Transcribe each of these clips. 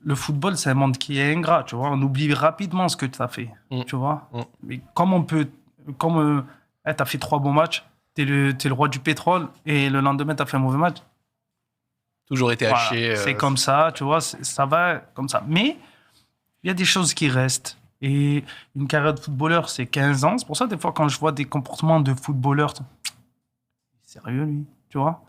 le football, c'est un monde qui est ingrat, tu vois. On oublie rapidement ce que tu as fait, tu vois. Mais comme t'as fait 3 bons matchs, t'es le roi du pétrole, et le lendemain, t'as fait un mauvais match. Toujours été haché. C'est comme ça, tu vois, ça va comme ça. Mais il y a des choses qui restent. Et une carrière de footballeur, c'est 15 ans. C'est pour ça, des fois, quand je vois des comportements de footballeurs, sérieux, lui, tu vois.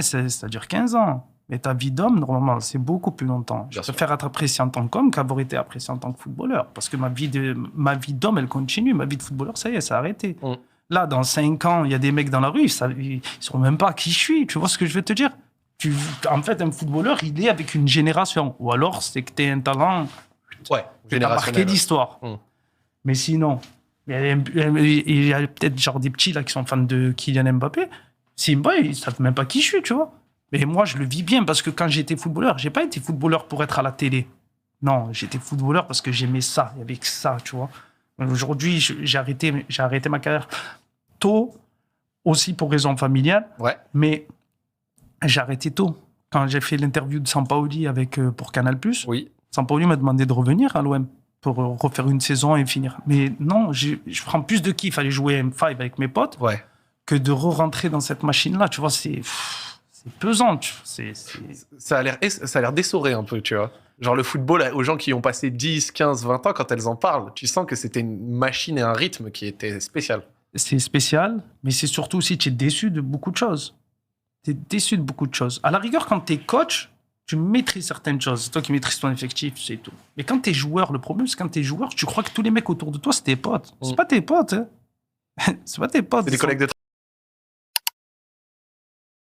Ça dure 15 ans. Mais ta vie d'homme, normalement, c'est beaucoup plus longtemps. Je préfère être apprécié en tant qu'homme qu'avoir été apprécié en tant que footballeur. Parce que ma vie d'homme, elle continue. Ma vie de footballeur, ça y est, ça a arrêté. Là, dans 5 ans, il y a des mecs dans la rue, ils ne sauront même pas qui je suis. Tu vois ce que je veux te dire? En fait, un footballeur, il est avec une génération. Ou alors, c'est que tu es un talent... tu as marqué l'histoire. Mais sinon, il y a peut-être genre des petits là qui sont fans de Kylian Mbappé. Ils ne savent même pas qui je suis, tu vois. Mais moi, je le vis bien parce que quand j'étais footballeur, j'ai pas été footballeur pour être à la télé. Non, j'étais footballeur parce que j'aimais ça. Il y avait que ça, tu vois. Aujourd'hui, j'ai arrêté ma carrière tôt, aussi pour raisons familiales. Mais j'ai arrêté tôt. Quand j'ai fait l'interview de Sampaoli pour Canal+, Sampaoli m'a demandé de revenir à l'OM pour refaire une saison et finir. Mais non, je prends plus de kiff à aller jouer M5 avec mes potes que de re-rentrer dans cette machine-là. Tu vois, c'est pesant. Ça a l'air d'essorer un peu, tu vois. Genre le football, aux gens qui ont passé 10, 15, 20 ans, quand elles en parlent, tu sens que c'était une machine et un rythme qui était spécial. C'est spécial, mais c'est surtout aussi tu es déçu de beaucoup de choses. Tu es déçu de beaucoup de choses. À la rigueur, quand tu es coach, tu maîtrises certaines choses. C'est toi qui maîtrises ton effectif, c'est tout. Mais quand tu es joueur, le problème, c'est quand tu es joueur, tu crois que tous les mecs autour de toi, c'est tes potes. C'est pas tes potes. Hein. C'est pas tes potes. C'est des collègues de